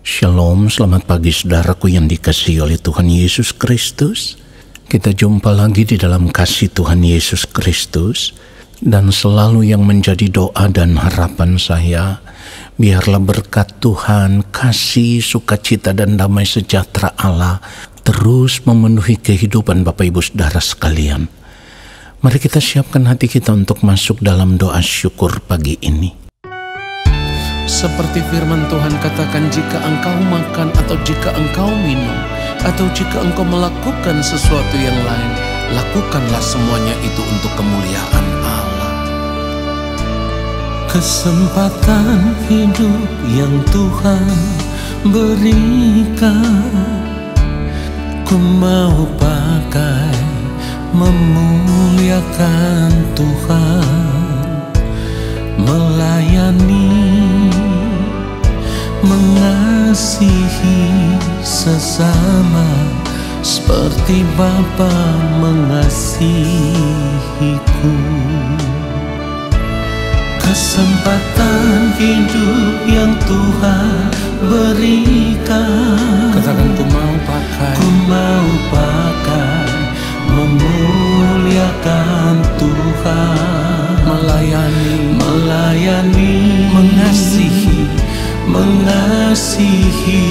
Shalom, selamat pagi saudaraku yang dikasihi oleh Tuhan Yesus Kristus. Kita jumpa lagi di dalam kasih Tuhan Yesus Kristus. Dan selalu yang menjadi doa dan harapan saya, biarlah berkat Tuhan, kasih, sukacita dan damai sejahtera Allah terus memenuhi kehidupan Bapak Ibu Saudara sekalian. Mari kita siapkan hati kita untuk masuk dalam doa syukur pagi ini. Seperti firman Tuhan katakan, jika engkau makan atau jika engkau minum atau jika engkau melakukan sesuatu yang lain, lakukanlah semuanya itu untuk kemuliaan Allah. Kesempatan hidup yang Tuhan berikan, ku mau pakai memuliakan Tuhan, melayani, mengasihi sesama seperti Bapa mengasihiku. Kesempatan hidup yang Tuhan berikan, Katakan, ku mau pakai memuliakan Tuhan, melayani, mengasihi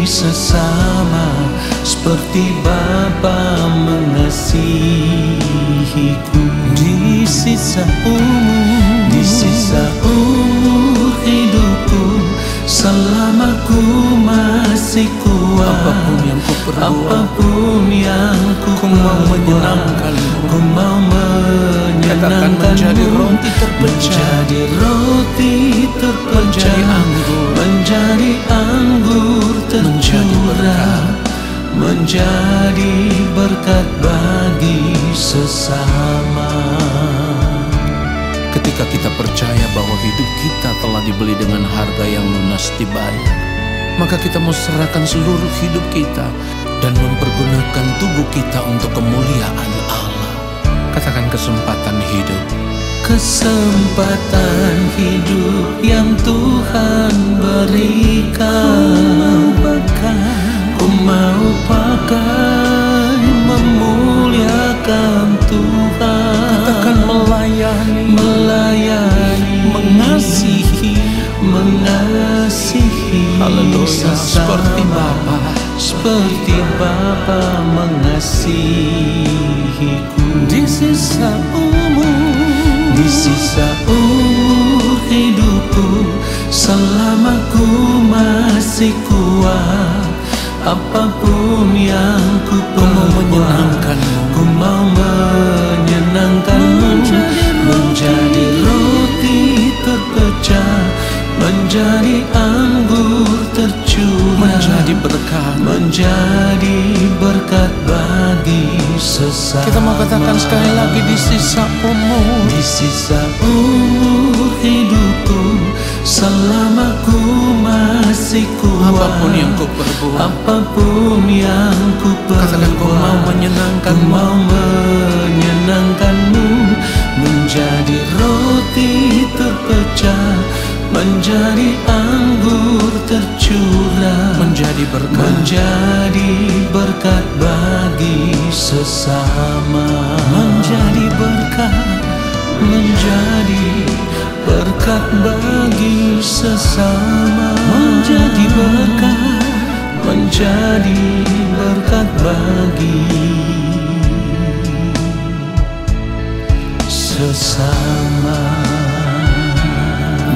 sesama seperti Bapa mengasihiku. Di sisa umur hidupku, selama ku masih kuat, apapun yang ku mau menyenangkanmu. Ku mau menyenangkanmu. Menjadi roti terpecah, menjadi anggur tercurah, menjadi berkat bagi sesama. Ketika kita percaya bahwa hidup kita telah dibeli dengan harga yang lunas dibayar, maka kita mau serahkan seluruh hidup kita dan mempergunakan tubuh kita untuk kemuliaan Allah. Katakan, kesempatan hidup. Kesempatan hidup yang Tuhan berikan, ku mau pakai memuliakan Tuhan. Katakan, melayani, mengasihi, haleluya, seperti Bapa mengasihiku. Di sisa umur hidupku, selama ku masih kuat, apapun yang ku perbuat, ku mau menyenangkanmu, menjadi roti terpecah, menjadi anggur tercurah, menjadi berkat bagi sesama. Kita mau katakan sekali lagi, di sisa umur hidupku, selama ku masih kuat, apapun yang ku perbuat, katakan, ku mau menyenangkanmu, menjadi roti terpecah, menjadi anggur tercurah, menjadi berkat bagi sesama, menjadi berkat bagi sesama, menjadi berkat bagi sesama.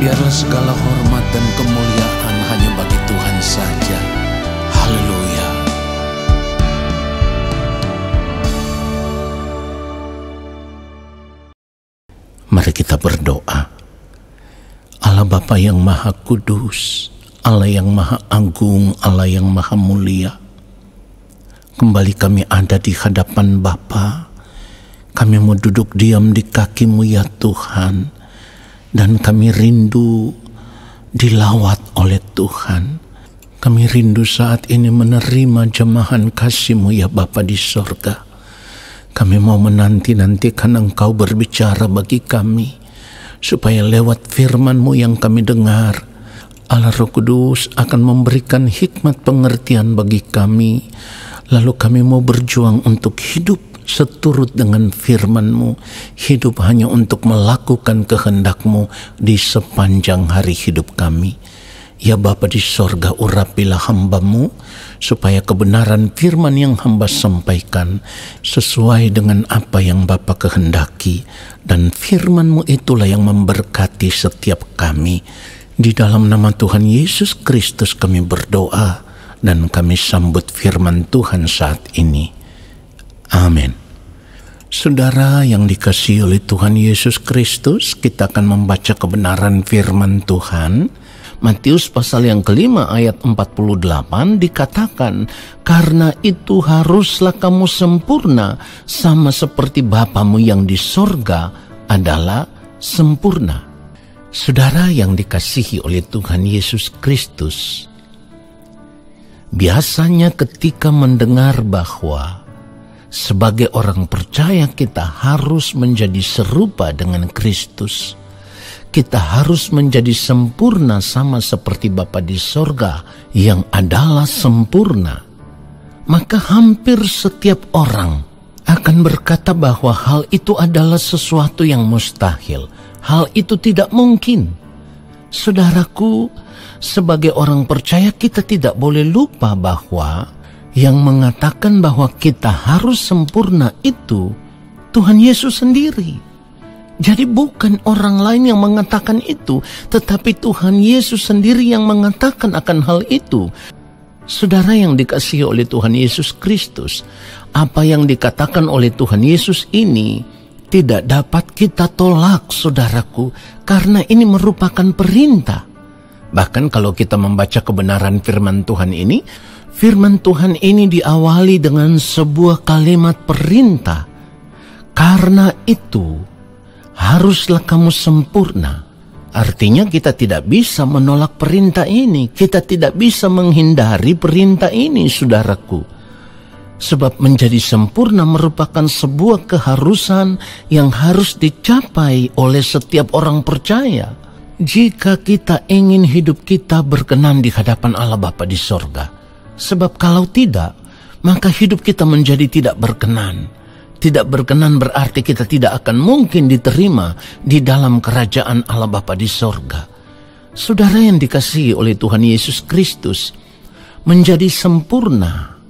Biarlah segala hormat dan kemuliaan hanya bagi Tuhan saja. Haleluya. Mari kita berdoa. Allah Bapa yang Maha Kudus, Allah yang Maha Agung, Allah yang Maha Mulia, kembali kami ada di hadapan Bapa. Kami mau duduk diam di kaki-Mu ya Tuhan, dan kami rindu dilawat oleh Tuhan. Kami rindu saat ini menerima jemahan kasih-Mu ya Bapa di sorga. Kami mau menanti-nantikan Engkau berbicara bagi kami, supaya lewat firman-Mu yang kami dengar, Allah Roh Kudus akan memberikan hikmat pengertian bagi kami, lalu kami mau berjuang untuk hidup seturut dengan firman-Mu, hidup hanya untuk melakukan kehendak-Mu di sepanjang hari hidup kami. Ya Bapa di sorga, urapilah hamba-Mu, supaya kebenaran firman yang hamba sampaikan sesuai dengan apa yang Bapa kehendaki, dan firman-Mu itulah yang memberkati setiap kami. Di dalam nama Tuhan Yesus Kristus kami berdoa, dan kami sambut firman Tuhan saat ini. Amin. Saudara yang dikasihi oleh Tuhan Yesus Kristus, kita akan membaca kebenaran firman Tuhan. Matius pasal yang kelima ayat 48 dikatakan, karena itu haruslah kamu sempurna sama seperti Bapamu yang di sorga adalah sempurna. Saudara yang dikasihi oleh Tuhan Yesus Kristus, biasanya ketika mendengar bahwa sebagai orang percaya kita harus menjadi serupa dengan Kristus, kita harus menjadi sempurna sama seperti Bapa di sorga yang adalah sempurna, maka hampir setiap orang akan berkata bahwa hal itu adalah sesuatu yang mustahil. Hal itu tidak mungkin. Saudaraku, sebagai orang percaya kita tidak boleh lupa bahwa yang mengatakan bahwa kita harus sempurna itu Tuhan Yesus sendiri. Jadi bukan orang lain yang mengatakan itu, tetapi Tuhan Yesus sendiri yang mengatakan akan hal itu. Saudara yang dikasihi oleh Tuhan Yesus Kristus, apa yang dikatakan oleh Tuhan Yesus ini tidak dapat kita tolak, saudaraku, karena ini merupakan perintah. Bahkan kalau kita membaca kebenaran firman Tuhan ini diawali dengan sebuah kalimat perintah. Karena itu haruslah kamu sempurna. Artinya kita tidak bisa menolak perintah ini. Kita tidak bisa menghindari perintah ini, saudaraku. Sebab menjadi sempurna merupakan sebuah keharusan yang harus dicapai oleh setiap orang percaya. Jika kita ingin hidup kita berkenan di hadapan Allah Bapa di sorga. Sebab kalau tidak, maka hidup kita menjadi tidak berkenan. Tidak berkenan berarti kita tidak akan mungkin diterima di dalam kerajaan Allah Bapa di sorga. Saudara yang dikasihi oleh Tuhan Yesus Kristus, menjadi sempurna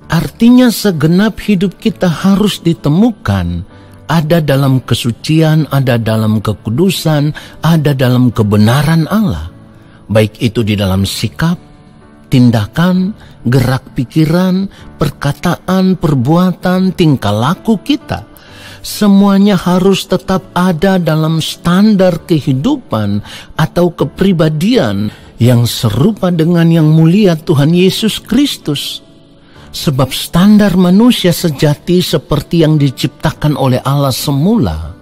artinya segenap hidup kita harus ditemukan ada dalam kesucian, ada dalam kekudusan, ada dalam kebenaran Allah. Baik itu di dalam sikap, tindakan, gerak pikiran, perkataan, perbuatan, tingkah laku kita. Semuanya harus tetap ada dalam standar kehidupan atau kepribadian yang serupa dengan yang mulia Tuhan Yesus Kristus. Sebab standar manusia sejati seperti yang diciptakan oleh Allah semula,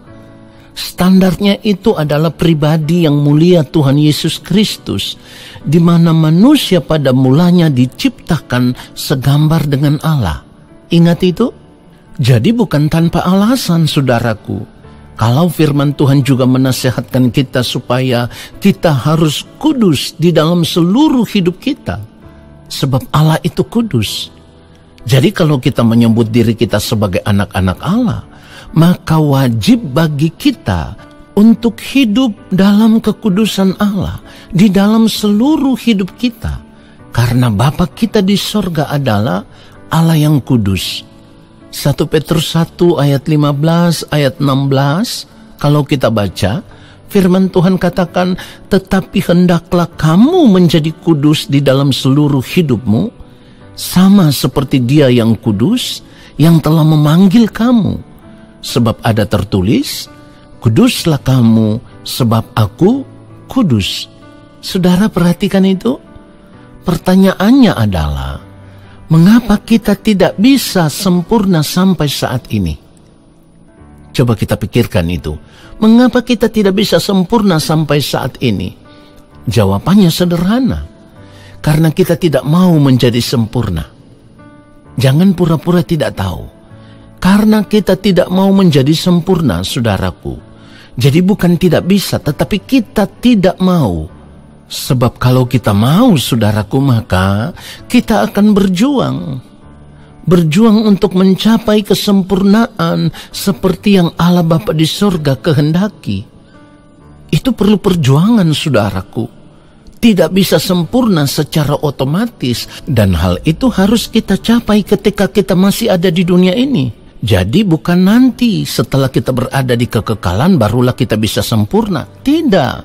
standarnya itu adalah pribadi yang mulia Tuhan Yesus Kristus, di mana manusia pada mulanya diciptakan segambar dengan Allah. Ingat itu? Jadi bukan tanpa alasan, saudaraku. Kalau firman Tuhan juga menasihatkan kita supaya kita harus kudus di dalam seluruh hidup kita. Sebab Allah itu kudus. Jadi kalau kita menyebut diri kita sebagai anak-anak Allah, maka wajib bagi kita untuk hidup dalam kekudusan Allah di dalam seluruh hidup kita. Karena Bapa kita di sorga adalah Allah yang kudus. 1 Petrus 1 ayat 15, ayat 16, kalau kita baca, firman Tuhan katakan, tetapi hendaklah kamu menjadi kudus di dalam seluruh hidupmu, sama seperti Dia yang kudus, yang telah memanggil kamu. Sebab ada tertulis, kuduslah kamu, sebab aku kudus. Saudara perhatikan itu. Pertanyaannya adalah, mengapa kita tidak bisa sempurna sampai saat ini? Coba kita pikirkan itu. Mengapa kita tidak bisa sempurna sampai saat ini? Jawabannya sederhana. Karena kita tidak mau menjadi sempurna. Jangan pura-pura tidak tahu. Karena kita tidak mau menjadi sempurna, saudaraku. Jadi bukan tidak bisa, tetapi kita tidak mau Sebab kalau kita mau, saudaraku, maka kita akan berjuang untuk mencapai kesempurnaan seperti yang Allah Bapa di sorga kehendaki. Itu perlu perjuangan, saudaraku. Tidak bisa sempurna secara otomatis, dan hal itu harus kita capai ketika kita masih ada di dunia ini. Jadi bukan nanti setelah kita berada di kekekalan barulah kita bisa sempurna. Tidak,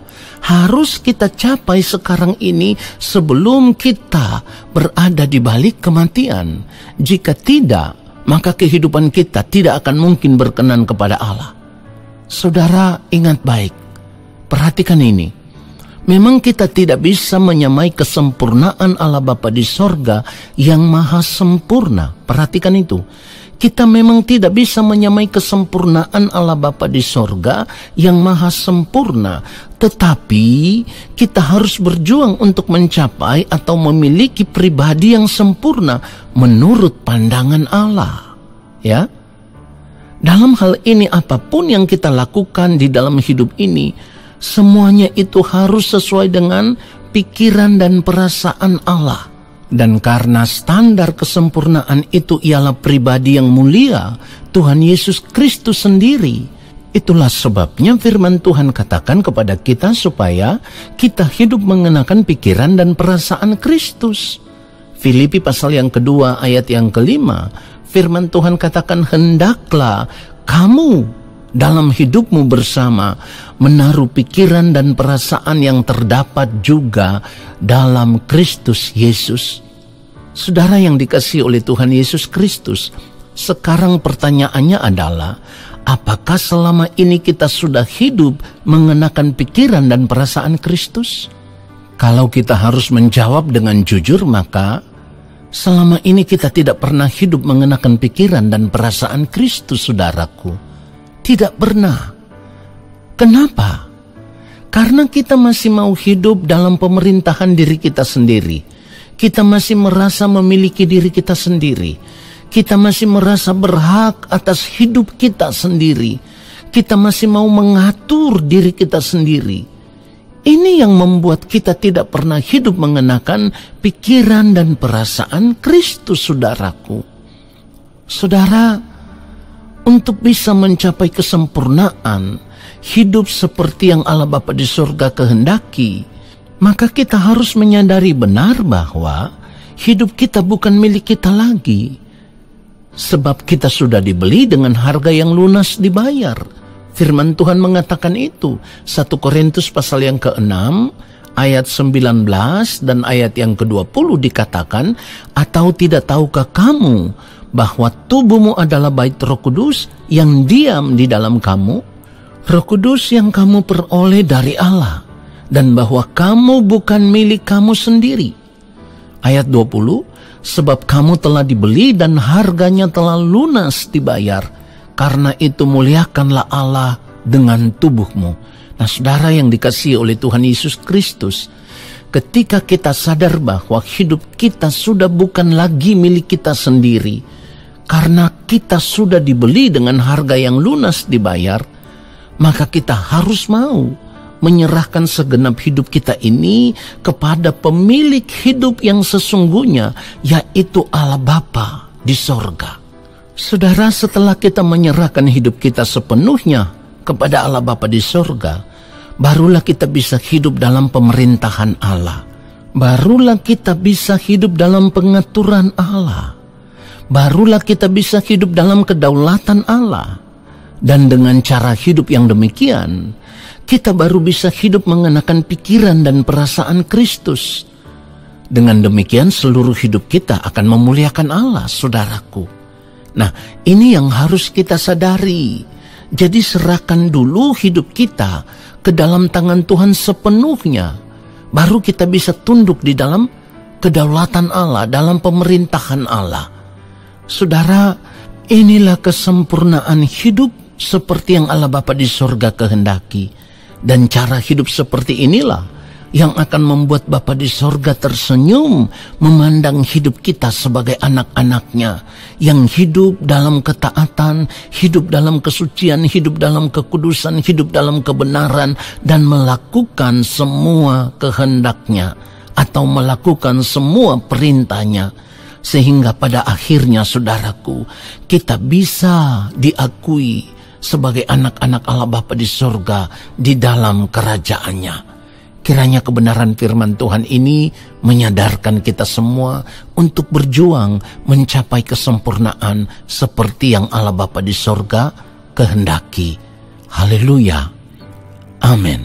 harus kita capai sekarang ini sebelum kita berada di balik kematian. Jika tidak, maka kehidupan kita tidak akan mungkin berkenan kepada Allah. Saudara, ingat baik, perhatikan ini. Memang kita tidak bisa menyamai kesempurnaan Allah Bapa di sorga yang maha sempurna. Perhatikan itu. Kita memang tidak bisa menyamai kesempurnaan Allah Bapa di sorga yang maha sempurna. Tetapi kita harus berjuang untuk mencapai atau memiliki pribadi yang sempurna menurut pandangan Allah. Ya, dalam hal ini apapun yang kita lakukan di dalam hidup ini, semuanya itu harus sesuai dengan pikiran dan perasaan Allah. Dan karena standar kesempurnaan itu ialah pribadi yang mulia, Tuhan Yesus Kristus sendiri. Itulah sebabnya firman Tuhan katakan kepada kita supaya kita hidup mengenakan pikiran dan perasaan Kristus. Filipi pasal yang kedua ayat yang kelima, firman Tuhan katakan, hendaklah kamu dalam hidupmu bersama menaruh pikiran dan perasaan yang terdapat juga dalam Kristus Yesus. Saudara yang dikasihi oleh Tuhan Yesus Kristus, sekarang pertanyaannya adalah, apakah selama ini kita sudah hidup mengenakan pikiran dan perasaan Kristus? Kalau kita harus menjawab dengan jujur, maka selama ini kita tidak pernah hidup mengenakan pikiran dan perasaan Kristus, saudaraku. Tidak pernah. Kenapa? Karena kita masih mau hidup dalam pemerintahan diri kita sendiri. Kita masih merasa memiliki diri kita sendiri. Kita masih merasa berhak atas hidup kita sendiri. Kita masih mau mengatur diri kita sendiri. Ini yang membuat kita tidak pernah hidup mengenakan pikiran dan perasaan Kristus, saudaraku. Saudara, untuk bisa mencapai kesempurnaan, hidup seperti yang Allah Bapa di surga kehendaki, maka kita harus menyadari benar bahwa hidup kita bukan milik kita lagi. Sebab kita sudah dibeli dengan harga yang lunas dibayar. Firman Tuhan mengatakan itu. 1 Korintus pasal yang ke-6 ayat 19 dan ayat yang ke-20 dikatakan, atau tidak tahukah kamu bahwa tubuhmu adalah bait Roh Kudus yang diam di dalam kamu, Roh Kudus yang kamu peroleh dari Allah, dan bahwa kamu bukan milik kamu sendiri. Ayat 20, sebab kamu telah dibeli dan harganya telah lunas dibayar, karena itu muliakanlah Allah dengan tubuhmu. Nah, saudara yang dikasihi oleh Tuhan Yesus Kristus, ketika kita sadar bahwa hidup kita sudah bukan lagi milik kita sendiri, karena kita sudah dibeli dengan harga yang lunas dibayar, maka kita harus mau menyerahkan segenap hidup kita ini kepada pemilik hidup yang sesungguhnya, yaitu Allah Bapa di sorga. Saudara, setelah kita menyerahkan hidup kita sepenuhnya kepada Allah Bapa di sorga, barulah kita bisa hidup dalam pemerintahan Allah. Barulah kita bisa hidup dalam pengaturan Allah. Barulah kita bisa hidup dalam kedaulatan Allah. Dan dengan cara hidup yang demikian, kita baru bisa hidup mengenakan pikiran dan perasaan Kristus. Dengan demikian seluruh hidup kita akan memuliakan Allah, saudaraku. Nah, ini yang harus kita sadari. Jadi serahkan dulu hidup kita ke dalam tangan Tuhan sepenuhnya. Baru kita bisa tunduk di dalam kedaulatan Allah, dalam pemerintahan Allah. Saudara, inilah kesempurnaan hidup seperti yang Allah Bapa di sorga kehendaki. Dan cara hidup seperti inilah yang akan membuat Bapa di sorga tersenyum memandang hidup kita sebagai anak-anaknya yang hidup dalam ketaatan, hidup dalam kesucian, hidup dalam kekudusan, hidup dalam kebenaran, dan melakukan semua kehendaknya atau melakukan semua perintahnya, sehingga pada akhirnya saudaraku, kita bisa diakui sebagai anak-anak Allah Bapa di sorga di dalam kerajaannya. Kiranya kebenaran firman Tuhan ini menyadarkan kita semua untuk berjuang mencapai kesempurnaan seperti yang Allah Bapa di sorga kehendaki. Haleluya. Amin.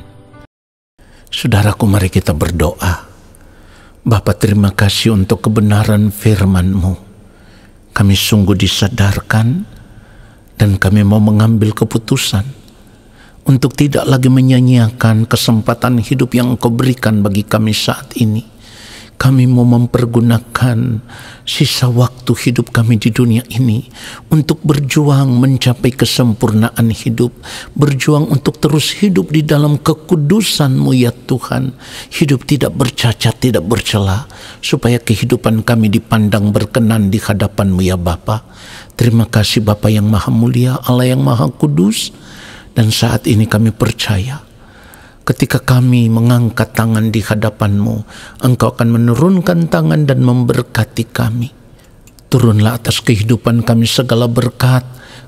Saudaraku, mari kita berdoa. Bapa, terima kasih untuk kebenaran firman-Mu. Kami sungguh disadarkan dan kami mau mengambil keputusan untuk tidak lagi menyanyiakan kesempatan hidup yang Engkau berikan bagi kami saat ini. Kami mau mempergunakan sisa waktu hidup kami di dunia ini untuk berjuang mencapai kesempurnaan hidup, berjuang untuk terus hidup di dalam kekudusan-Mu ya Tuhan, hidup tidak bercacat, tidak bercela, supaya kehidupan kami dipandang berkenan di hadapan-Mu ya Bapa. Terima kasih Bapa yang Maha Mulia, Allah yang Maha Kudus. Dan saat ini kami percaya, ketika kami mengangkat tangan di hadapan-Mu, Engkau akan menurunkan tangan dan memberkati kami. Turunlah atas kehidupan kami segala berkat,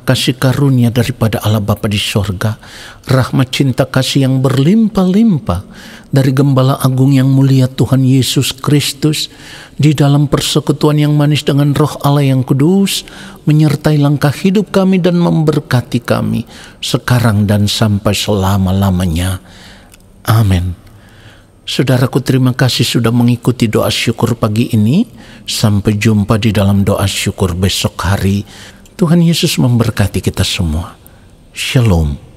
kasih karunia daripada Allah Bapa di sorga, rahmat cinta kasih yang berlimpah-limpah dari Gembala Agung yang mulia Tuhan Yesus Kristus, di dalam persekutuan yang manis dengan Roh Allah yang kudus, menyertai langkah hidup kami dan memberkati kami sekarang dan sampai selama-lamanya. Amin. Saudaraku, terima kasih sudah mengikuti doa syukur pagi ini. Sampai jumpa di dalam doa syukur besok hari. Tuhan Yesus memberkati kita semua. Shalom.